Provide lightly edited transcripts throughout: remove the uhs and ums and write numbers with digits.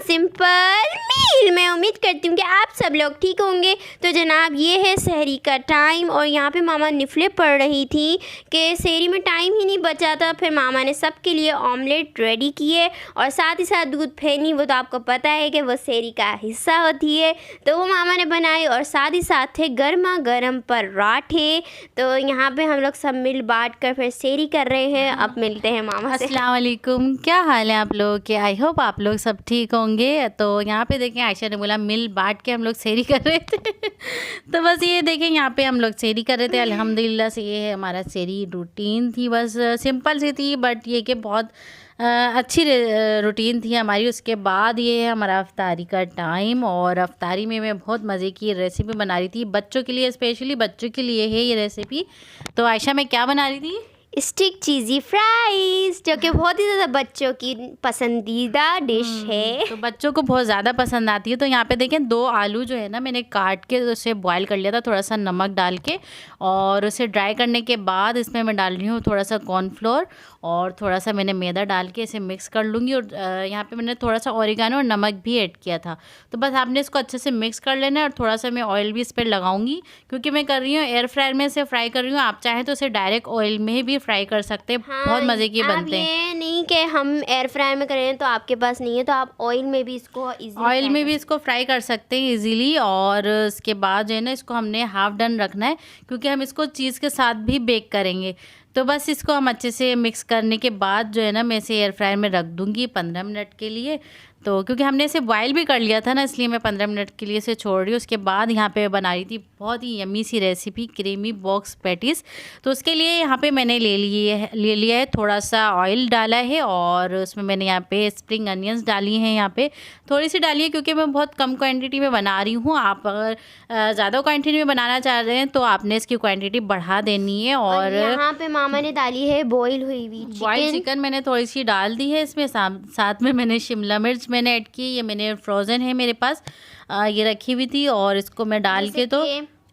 Simple meal. मैं उम्मीद करती हूँ कि आप सब लोग ठीक होंगे। तो जनाब ये है सहरी का टाइम और यहाँ पे मामा निफले पड़ रही थी कि सहरी में टाइम ही नहीं बचा था। फिर मामा ने सबके लिए ऑमलेट रेडी किए और साथ ही साथ दूध फेनी, वो तो आपको पता है कि वो सहरी का हिस्सा होती है, तो वो मामा ने बनाई। और साथ ही साथ थे गर्मा गर्म पराठे। तो यहाँ पे हम लोग सब मिल बांट कर फिर सहरी कर रहे हैं। अब मिलते हैं मामा से। अस्सलाम वालेकुम, क्या हाल है आप लोग के? आई होप आप लोग सब ठीक होंगे। तो यहाँ पे देखें, आयशा ने बोला मिल बांट के हम लोग सहरी कर रहे थे तो बस ये देखें, यहाँ पे हम लोग सहरी कर रहे थे। अल्हम्दुलिल्लाह से ये है हमारा सहरी रूटीन थी। बस सिंपल सी थी, बट ये कि बहुत अच्छी रूटीन थी हमारी। उसके बाद ये है हमारा अफ्तारी का टाइम, और अफ्तारी में मैं बहुत मज़े की रेसिपी बना रही थी बच्चों के लिए, स्पेशली बच्चों के लिए है ये रेसिपी। तो आयशा, मैं क्या बना रही थी? स्टिक चीज़ी फ्राइज़, जो कि बहुत ही ज़्यादा बच्चों की पसंदीदा डिश है। तो बच्चों को बहुत ज़्यादा पसंद आती है। तो यहाँ पे देखें, 2 आलू जो है ना, मैंने काट के उसे बॉईल कर लिया था थोड़ा सा नमक डाल के, और उसे ड्राई करने के बाद इसमें मैं डाल रही हूँ थोड़ा सा कॉर्नफ्लोर और थोड़ा सा मैंने मैदा डाल के इसे मिक्स कर लूँगी। और यहाँ पे मैंने थोड़ा सा ऑरिगानो और नमक भी ऐड किया था। तो बस आपने इसको अच्छे से मिक्स कर लेना है, और थोड़ा सा मैं ऑयल भी इस पर लगाऊंगी, क्योंकि मैं कर रही हूँ एयर फ्रायर में इसे फ्राई कर रही हूँ। आप चाहें तो इसे डायरेक्ट ऑयल में भी फ्राई कर सकते हैं। हाँ, बहुत मज़े के बनते हैं। ये नहीं कि हम एयर फ्रायर में करें तो आपके पास नहीं है, तो आप ऑयल में भी इसको ऑयल में भी इसको फ्राई कर सकते हैं इजीली। और उसके बाद जो है ना, इसको हमने हाफ डन रखना है, क्योंकि हम इसको चीज़ के साथ भी बेक करेंगे। तो बस इसको हम अच्छे से मिक्स करने के बाद जो है ना, मैं इसे एयर फ्रायर में रख दूँगी 15 मिनट के लिए। तो क्योंकि हमने इसे बॉयल भी कर लिया था ना, इसलिए मैं 15 मिनट के लिए इसे छोड़ रही हूँ। उसके बाद यहाँ पे बना रही थी बहुत ही यम्मी सी रेसिपी, क्रीमी बॉक्स पैटीज़। तो उसके लिए यहाँ पे मैंने ले लिया है, थोड़ा सा ऑयल डाला है, और उसमें मैंने यहाँ पे स्प्रिंग अनियंस डाली हैं। यहाँ पे थोड़ी सी डाली है, क्योंकि मैं बहुत कम क्वान्टिटी में बना रही हूँ। आप अगर ज़्यादा क्वान्टिटी में बनाना चाह रहे हैं तो आपने इसकी क्वान्टिटी बढ़ा देनी है। और यहाँ पे मामा ने डाली है बॉईल हुई चिकन मैंने थोड़ी सी डाल दी है इसमें। साथ में मैंने शिमला मिर्च मैंने ऐड की, ये मैंने फ्रोज़न है मेरे पास, ये रखी हुई थी, और इसको मैं डाल के तो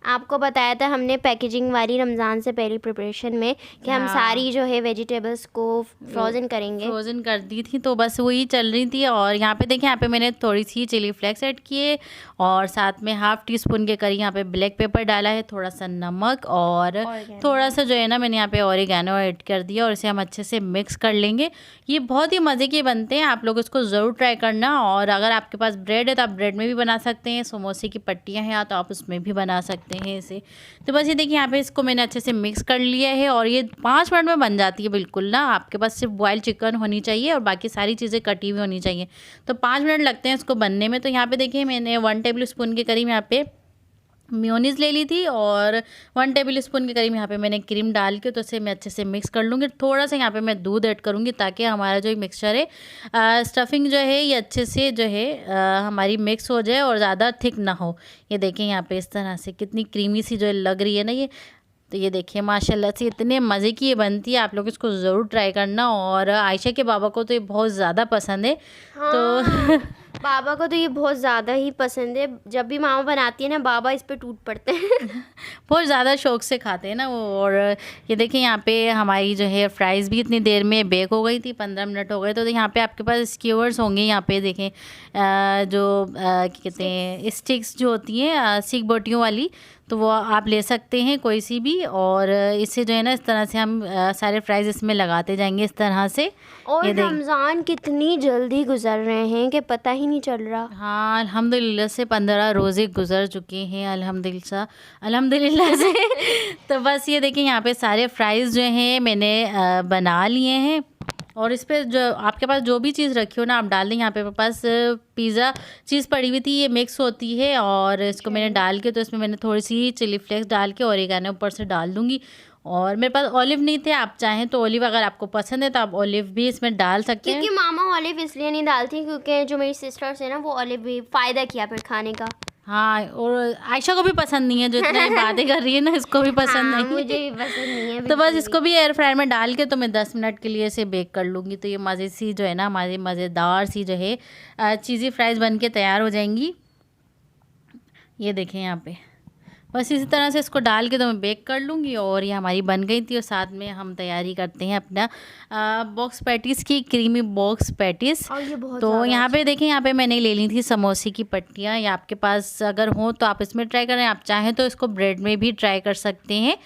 आपको बताया था हमने पैकेजिंग वाली रमज़ान से पहले प्रिपरेशन में कि हम सारी जो है वेजिटेबल्स को फ्रोज़न करेंगे, फ्रोज़न कर दी थी। तो बस वही चल रही थी। और यहाँ पे देखें, यहाँ पे मैंने थोड़ी सी चिली फ्लेक्स ऐड किए, और साथ में हाफ़ टी स्पून के करीब यहाँ पे ब्लैक पेपर डाला है, थोड़ा सा नमक, और थोड़ा सा जो है ना, मैंने यहाँ पे ऑरिगेनो ऐड कर दिया, और इसे हम अच्छे से मिक्स कर लेंगे। ये बहुत ही मज़े के बनते हैं, आप लोग इसको ज़रूर ट्राई करना। और अगर आपके पास ब्रेड है तो आप ब्रेड में भी बना सकते हैं, समोसे की पट्टियाँ हैं तो आप उसमें भी बना सकते हैं इसे। तो बस ये देखिए, यहाँ पे इसको मैंने अच्छे से मिक्स कर लिया है, और ये 5 मिनट में बन जाती है बिल्कुल ना। आपके पास सिर्फ बॉयल चिकन होनी चाहिए और बाकी सारी चीज़ें कटी हुई होनी चाहिए। तो 5 मिनट लगते हैं इसको बनने में। तो यहाँ पे देखिए, मैंने 1 टेबल स्पून के करीब यहाँ पे मेयोनीज़ ले ली थी, और 1 टेबल स्पून के करीब यहाँ पे मैंने क्रीम डाल के तो इसे मैं अच्छे से मिक्स कर लूँगी। थोड़ा सा यहाँ पे मैं दूध ऐड करूँगी, ताकि हमारा जो मिक्सचर है, स्टफिंग जो है, ये अच्छे से जो है हमारी मिक्स हो जाए और ज़्यादा थिक ना हो। ये देखें यहाँ पे इस तरह से कितनी क्रीमी सी जो लग रही है ना ये। तो ये देखिए, माशाल्लाह से इतने मज़े की ये बनती है। आप लोग इसको ज़रूर ट्राई करना। और आयशा के बाबा को तो ये बहुत ज़्यादा पसंद है। हाँ, तो बाबा को तो ये बहुत ज़्यादा ही पसंद है। जब भी मामा बनाती है ना, बाबा इस पे टूट पड़ते हैं बहुत ज़्यादा शौक से खाते हैं ना वो। और ये देखिए, यहाँ पे हमारी जो है फ्राइज़ भी इतनी देर में बेक हो गई थी, 15 मिनट हो गए। तो यहाँ पे आपके पास स्क्यूअर्स होंगे, यहाँ पे देखें, जो क्या कहते हैं, स्टिक्स जो होती हैं सीख बोटियों वाली, तो वो आप ले सकते हैं कोई सी भी। और इससे जो है ना, इस तरह से हम सारे फ्राइज़ इसमें लगाते जाएंगे इस तरह से। और रमज़ान कितनी जल्दी गुजर रहे हैं कि पता ही नहीं चल रहा। हाँ, अल्हम्दुलिल्लाह से 15 रोज़े गुजर चुके हैं अल्हम्दुलिल्लाह से तो बस ये देखिए, यहाँ पे सारे फ्राइज़ जो हैं मैंने बना लिए हैं। और इस पर जो आपके पास जो भी चीज़ रखी हो ना, आप डाल दें। यहाँ पे मेरे पास पिज़्ज़ा चीज़ पड़ी हुई थी, ये मिक्स होती है, और इसको मैंने डाल के तो इसमें मैंने थोड़ी सी चिली फ्लेक्स डाल के ऑरिगेनो ऊपर से डाल दूँगी। और मेरे पास ऑलिव नहीं थे, आप चाहें तो ऑलिव, अगर आपको पसंद है तो आप ऑलिव भी इसमें डाल सकते हैं। क्योंकि मामा ऑलिव इसलिए नहीं डालती क्योंकि जो मेरी सिस्टर्स है ना, वो ऑलिव भी फ़ायदा किया फिर खाने का। हाँ, और आयशा को भी पसंद नहीं है, जो इतनी बातें कर रही है ना, इसको भी पसंद हाँ, नहीं, मुझे भी पसंद नहीं है। तो बस इसको भी एयर फ्रायर में डाल के तो मैं 10 मिनट के लिए इसे बेक कर लूँगी। तो ये मज़े सी जो है ना, हमारी मज़ेदार सी जो है चीज़ी फ्राइज़ बन के तैयार हो जाएंगी। ये देखें यहाँ पे, बस इसी तरह से इसको डाल के तो मैं बेक कर लूँगी। और ये हमारी बन गई थी। और साथ में हम तैयारी करते हैं अपना बॉक्स पैटीज़ की, क्रीमी बॉक्स पैटीज़। और ये बहुत तो यहाँ पे देखें, यहाँ पे मैंने ले ली थी समोसे की पट्टियाँ। या आपके पास अगर हो तो आप इसमें ट्राई करें, आप चाहें तो इसको ब्रेड में भी ट्राई कर सकते हैं।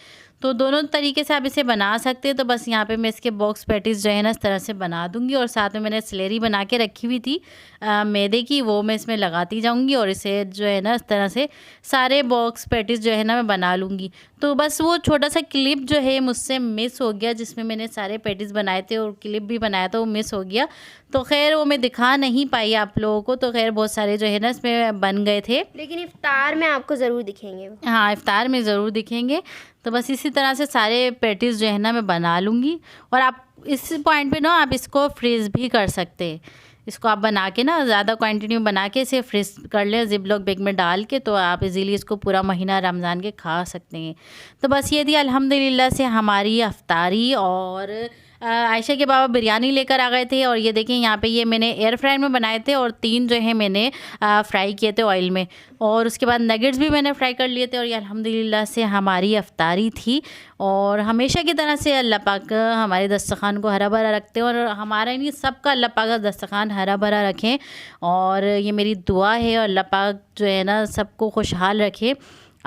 तो दोनों तरीके से आप इसे बना सकते हैं। तो बस यहाँ पे मैं इसके बॉक्स पैटीज़ जो है ना इस तरह से बना दूँगी। और साथ में मैंने स्लेरी बना के रखी हुई थी मैदे की, वो मैं इसमें लगाती जाऊँगी। और इसे जो है ना इस तरह से सारे बॉक्स पैटीज़ जो है ना मैं बना लूँगी। तो बस वो छोटा सा क्लिप जो है मुझसे मिस हो गया, जिसमें मैंने सारे पैटीज़ बनाए थे और क्लिप भी बनाया था, वो मिस हो गया। तो खैर वो मैं दिखा नहीं पाई आप लोगों को। तो खैर बहुत सारे जो है ना इसमें बन गए थे, लेकिन इफ्तार में आपको ज़रूर दिखेंगे वो। हाँ इफ्तार में ज़रूर दिखेंगे। तो बस इसी तरह से सारे पैटीज़ जो है ना मैं बना लूँगी। और आप इस पॉइंट पे ना आप इसको फ्रीज़ भी कर सकते हैं। इसको आप बना के ना ज़्यादा क्वांटिटी में बना के इसे फ्रीज़ कर लें ज़िप-लॉक बैग में डाल के, तो आप इजीली इसको पूरा महीना रमज़ान के खा सकते हैं। तो बस ये थी अल्हम्दुलिल्लाह से हमारी इफ्तारी। और आयशा के बाबा बिरयानी लेकर आ गए थे। और ये देखें यहाँ पे ये मैंने एयर फ्रायर में बनाए थे और 3 जो है मैंने फ्राई किए थे ऑयल में। और उसके बाद नगेट्स भी मैंने फ्राई कर लिए थे। और ये अल्हम्दुलिल्लाह से हमारी इफ्तारी थी। और हमेशा की तरह से अल्लाह पाक हमारे दस्तरखान को हरा भरा रखते हैं। और हमारा नहीं, सबका अल्लाह पाक का दस्तरखान हरा भरा रखें। और ये मेरी दुआ है, और अल्लाह पाक जो है ना सबको खुशहाल रखे,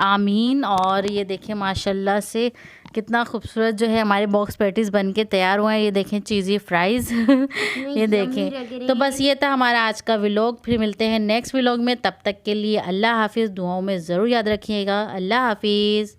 आमीन। और ये देखें माशाल्लाह से कितना खूबसूरत जो है हमारे बॉक्स पैटीज़ बन के तैयार हुए हैं। ये देखें चीज़ी फ्राइज़ ये देखें। तो बस ये था हमारा आज का व्लॉग। फिर मिलते हैं नेक्स्ट व्लॉग में। तब तक के लिए अल्लाह हाफिज़। दुआओं में ज़रूर याद रखिएगा। अल्लाह हाफिज़।